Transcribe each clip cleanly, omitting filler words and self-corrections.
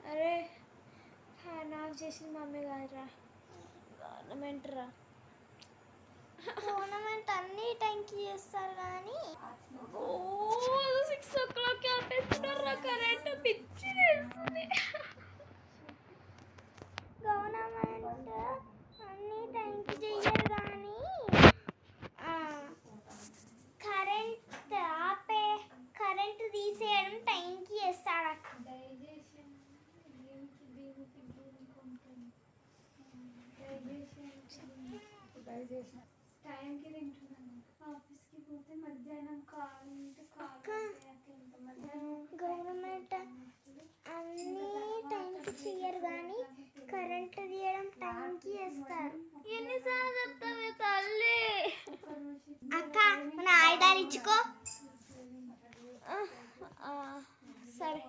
అరే fan of చేసింది mummy కాదురా, గవర్నమెంట్ రా. టోర్నమెంట్ అన్ని టైంకి చేస్తారు కానీ 6 o'clock ఆపేస్తున్నారు కరెంట్, పిచ్చి వేస్తుంది. గవర్నమెంట్ అన్ని టైంకి చెయ్యరు కానీ కరెంట్ తీసేయడం టైంకి చేస్తాడు. టైంకి తింటున్నాను, ఆఫీస్కి పోతే మధ్యాహ్నం గవర్నమెంట్ అన్ని టైంకి చెయ్యరు కానీ కరెంట్ తీయడం టైంకి చేస్తారు. ఎన్నిసార్లు చెప్తావే తల్లి. అక్క మన ఆయుధాలు ఇచ్చుకో. సరే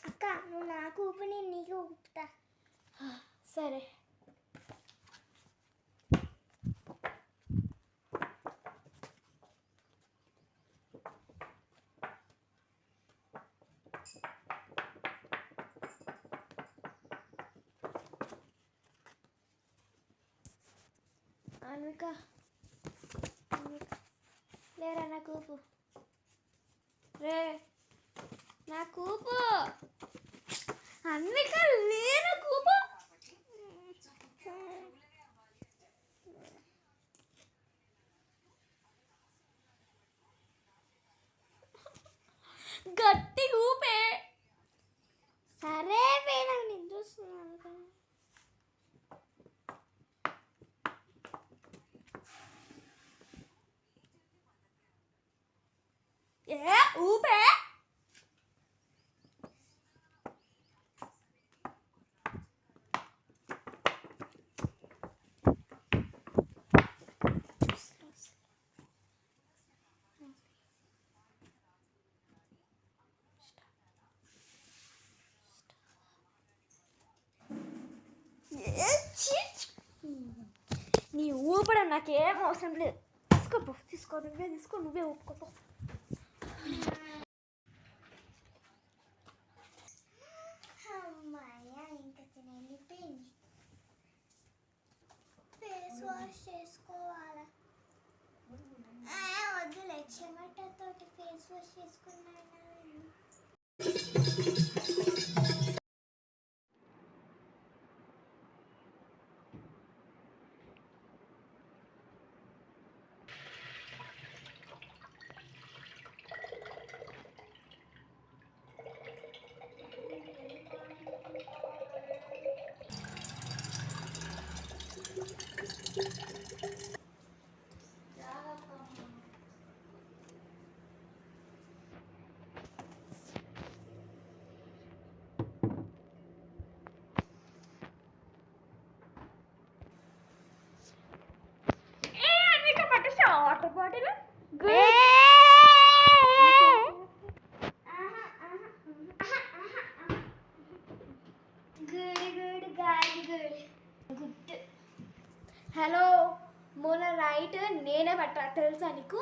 అక్క నువ్వు నాకు ఊపి నేను నీకు ఊపుతా. సరే. అన్విక లేరా నా కూపు, రే నా కూపు, అన్విక లేరా కూపు. గట్టి ఊపే. సరే వేళ నేను చూస్తున్నాను. ఊపే. నీ ఊపడం నాకేం అవసరం లేదు. తీసుకో నువ్వే ఊపుకోపో. అమ్మాయ ఇంకా తినేపోయింది. ఫేస్ వాష్ చేసుకోవాలా? వద్దులే, చెమటతోటి ఫేస్ వాష్ చేసుకున్నాను. వాటర్ బాటిల్ హలో మొన్న నైట్ నేనే పట్టా తెలుసా నీకు?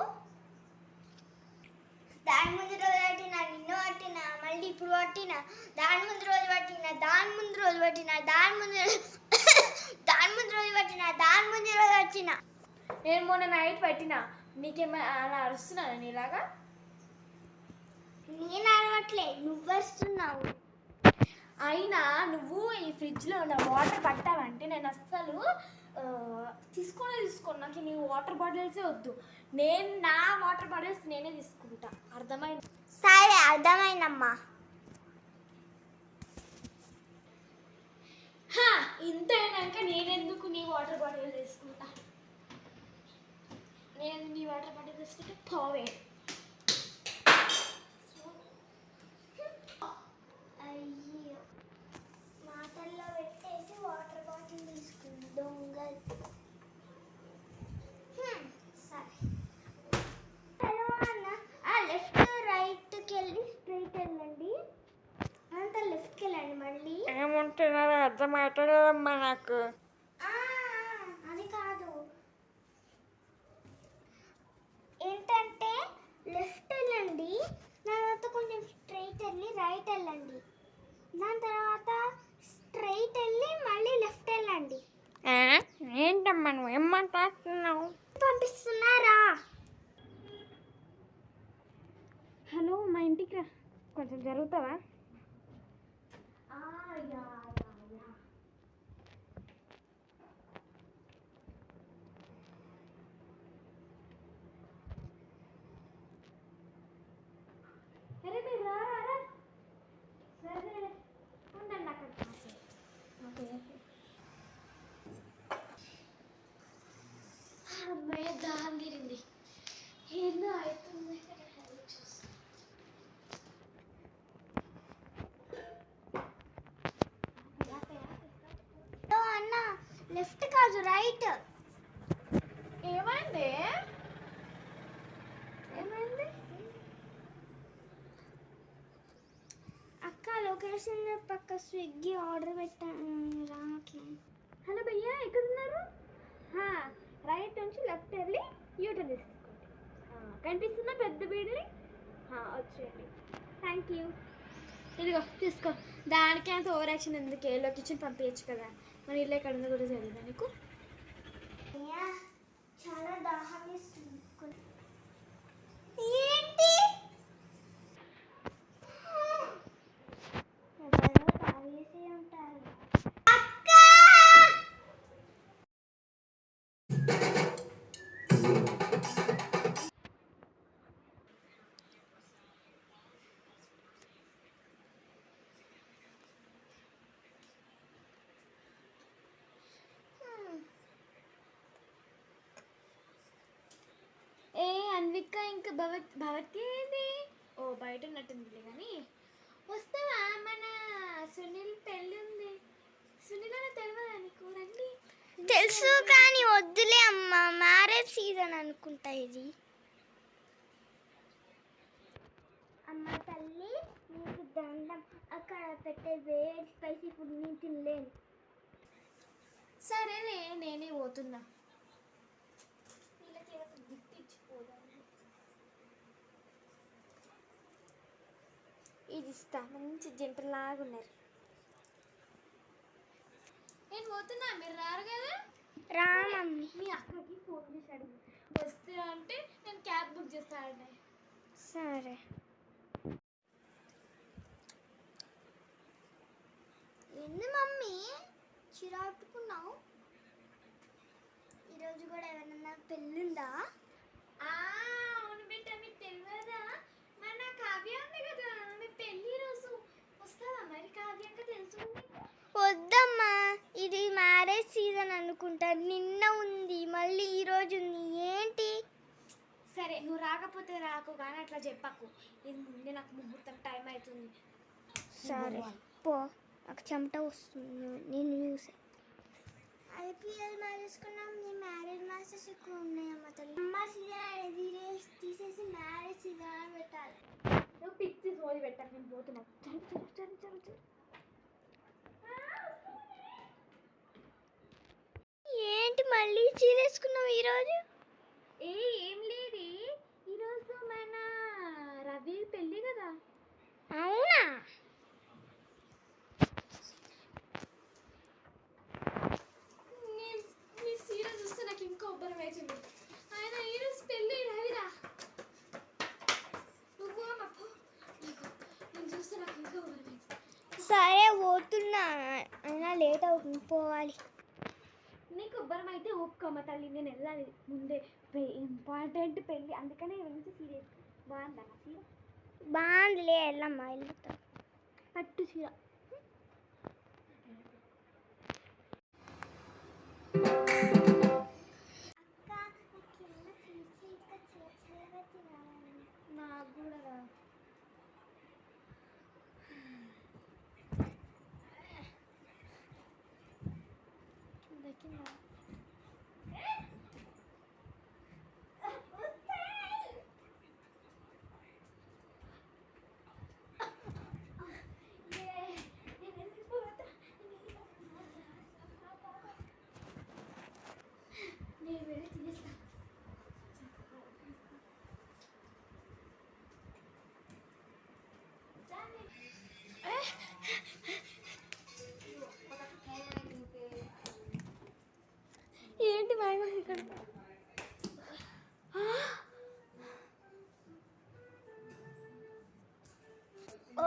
దాని ముందు రోజు పట్టినా, నిన్ను పట్టినా, మళ్ళీ ఇప్పుడు పట్టినా, దాని ముందు రోజు పట్టినా, దాని ముందు రోజు పట్టినా, దాని ముందు రోజు పట్టినా, దాని ముందు రోజు పట్టినా. నేను మొన్న నైట్ పట్టినా. నీకేమైనా అలా అరుస్తున్నాను నీలాగా? నేను అరవట్లే, నువ్వు వస్తున్నావు. అయినా నువ్వు ఈ ఫ్రిడ్జ్లో ఉన్న వాటర్ పట్టావంటే నేను అస్సలు తీసుకోను. నాకు నీ వాటర్ బాటిల్సే వద్దు. నేను నా వాటర్ బాటిల్స్ నేనే తీసుకుంటా. అర్థమైంది? సరే, అర్థమైందమ్మా. ఇంత అయినాక నేనెందుకు నీ వాటర్ బాటిల్ తీసుకుంటా? నేను నీ వాటర్ బాటిల్ తీసుకుంటే పోవే. అయ్యో, మాటల్లో పెట్టేసి వాటర్ బాటిల్ తీసుకుంది దొంగ. సరే. హలో అన్న, లెఫ్ట్ రైట్కి వెళ్ళి స్ట్రైట్ వెళ్ళండి. అంత లెఫ్ట్కి వెళ్ళండి. మళ్ళీ ఏమంటున్నారో అర్థమవుతుందమ్మా నాకు. అది కాదు, ఏంటంటే లెఫ్ట్ వెళ్ళండి, తర్వాత కొంచెం స్ట్రైట్ వెళ్ళి రైట్ వెళ్ళండి, దాని తర్వాత స్ట్రైట్ వెళ్ళి మళ్ళీ లెఫ్ట్ వెళ్ళండి. ఏంటమ్మా నువ్వు ఏం మాట్లాడుతున్నావు? పంపిస్తున్నారా? హలో, మా ఇంటికి రా, కొంచెం జరుగుతావా? అరే మీరు రారా? సరే ఉండండి అక్కడ. అమ్మాయి దాహం తీరింది. ఏందో అవుతుంది. అన్న, లెఫ్ట్ కాదు రైట్. ఏమైంది? ఏమైంది? అక్క, లొకేషన్ పక్క స్విగ్గీ ఆర్డర్ పెట్టాను, రావట్లేదు. హలో భయ్యా, ఎక్కడున్నారు? రైట్ నుంచి లెఫ్ట్ వెళ్ళి యూటర్న్ తీసుకోండి. కనిపిస్తున్న పెద్ద బిల్డింగ్ వచ్చేయండి. Thank you. ఇదిగో తీసుకో. దానికి అంత ఓవర్ యాక్షన్ ఎందుకే? లొకేషన్ పంపించచ్చు కదా. మన ఇల్లు ఎక్కడ ఉందో కూడా తెలియదా నీకు? చాలా దాహం వేస్తుంది. ఏంటి? ఎవరో తాగేసి ఉంటారు. అక్క! ఏ అన్విక, ఇంకా భవతి ఏది? ఓ బయట ఉన్నట్టుంది కానీ వస్తావా? మన సునీల్ పెళ్ళి ఉంది. సునీల్ అని తెలియదా నీకు? రండి. తెలుసు కానీ వద్దులే అమ్మ, మ్యారేజ్ సీజన్ అనుకుంటా ఇది. అమ్మ తల్లి, నీకు దండం. అక్కడ పెట్టే వేడి స్పైసీ ఫుడ్ నేను తినలేను. సరేలే, నేనే పోతున్నా. వీళ్ళకి ఏదో గిఫ్ట్ ఇచ్చిపోదాం. ఇది ఇస్తా, మంచి జంటలాగా ఉన్నారు. నేను పోతున్నా, మీరు రారు కదా? రా మమ్మీ. మీ అక్కకి ఫోన్ చేసి అడుగు, వస్తే అంటే నేను క్యాబ్ బుక్ చేస్తాను. సరే. ఏంది మమ్మీ చిరాకున్నావు? ఈరోజు కూడా ఎవరన్నా పెళ్ళుందా? అవును బిడ్డ, మీకు తెలియదా? మన కావ్య ఉంది కదా, ఆమె పెళ్ళి రోజు. వస్తావా మరి? కావ్యక్క తెలుసు. వద్దమ్మా, ఇది మ్యారేజ్ సీజన్ అనుకుంటా. నిన్న ఉంది, మళ్ళీ ఈరోజు ఉంది. ఏంటి? సరే, నువ్వు రాకపోతే రాకు కానీ అట్లా చెప్పకు. ఇది ముందే నాకు ముహూర్తం టైం అవుతుంది. సరే పో, నాకు చెమట వస్తుంది. నేను చూసా ఐపీఎల్ మ్యాచెస్ కన్నా నీ మ్యారేజ్ మ్యాచెస్ ఎక్కువ ఉన్నాయమ్మ తల్లి. అమ్మ సీజన్ తీసేసి మ్యారేజ్ సీజన్ పెట్టాలి. నువ్వు పిచ్చి సోది పెట్టకు, నేను పోతున్నా. ఏంటి మళ్ళీ చీరేసుకున్నావు ఈరోజు? ఏం లేదు, ఈరోజు మన రవి పెళ్ళి కదా. అవునా? నీ సీర చూస్తే నాకు ఇంకా ఉబ్బరం అవుతుంది. ఆయన ఈరోజు పెళ్ళి రవిరా. నువ్వు నేను చూస్తే నాకు ఇంకా ఉబ్బరం అవుతుంది. సరే పోతున్నా, అయినా లేట్ అవుతుంది పోవాలి. నీకు ఉబ్బరం అయితే ఒప్పుకోమ్మ తల్లి, నేను వెళ్ళాలి ముందే, ఇంపార్టెంట్ పెళ్ళి, అందుకనే మంచి సీరియస్. బాగుందా నా చీర? బాగుందిలే, వెళ్ళమ్మా వెళ్తా. పట్టు చీర. నాకు కూడా రా. దక్కిందా? నేను వెళ్ళి తినేస్తా. ఏంటి మ్యాంగో ఇక్కడ?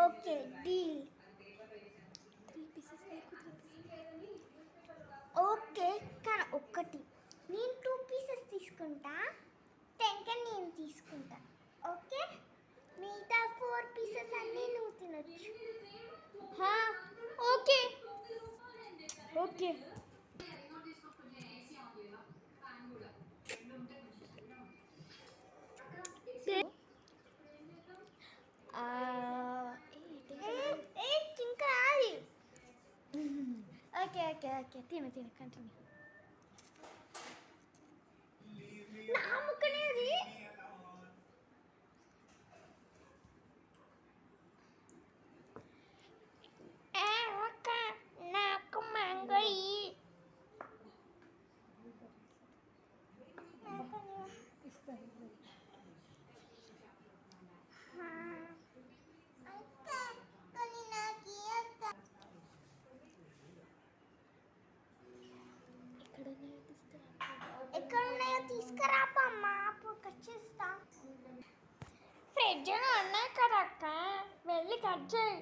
Okay deal. ఓకే కానీ ఒక్కటి, నేను 2 పీసెస్ తీసుకుంటా, టెంకాయ నేను తీసుకుంటా. ఓకే, మిగతా 4 పీసెస్ అన్నీ నువ్వు తినొచ్చు. Okay okay. ఇంకా రాదు. ఓకే ఓకే ఓకే, తిను తిను, కంటిన్యూ. నా ముక్కనేది. నాకు మ్యాంగో ఎక్కడున్నాయో తీసుకురాపమ్మా, అప్పుడు కట్ చేస్తా. ఫ్రిడ్జ్లో ఉన్నాయి కదా అక్క, వెళ్ళి కట్ చేయి.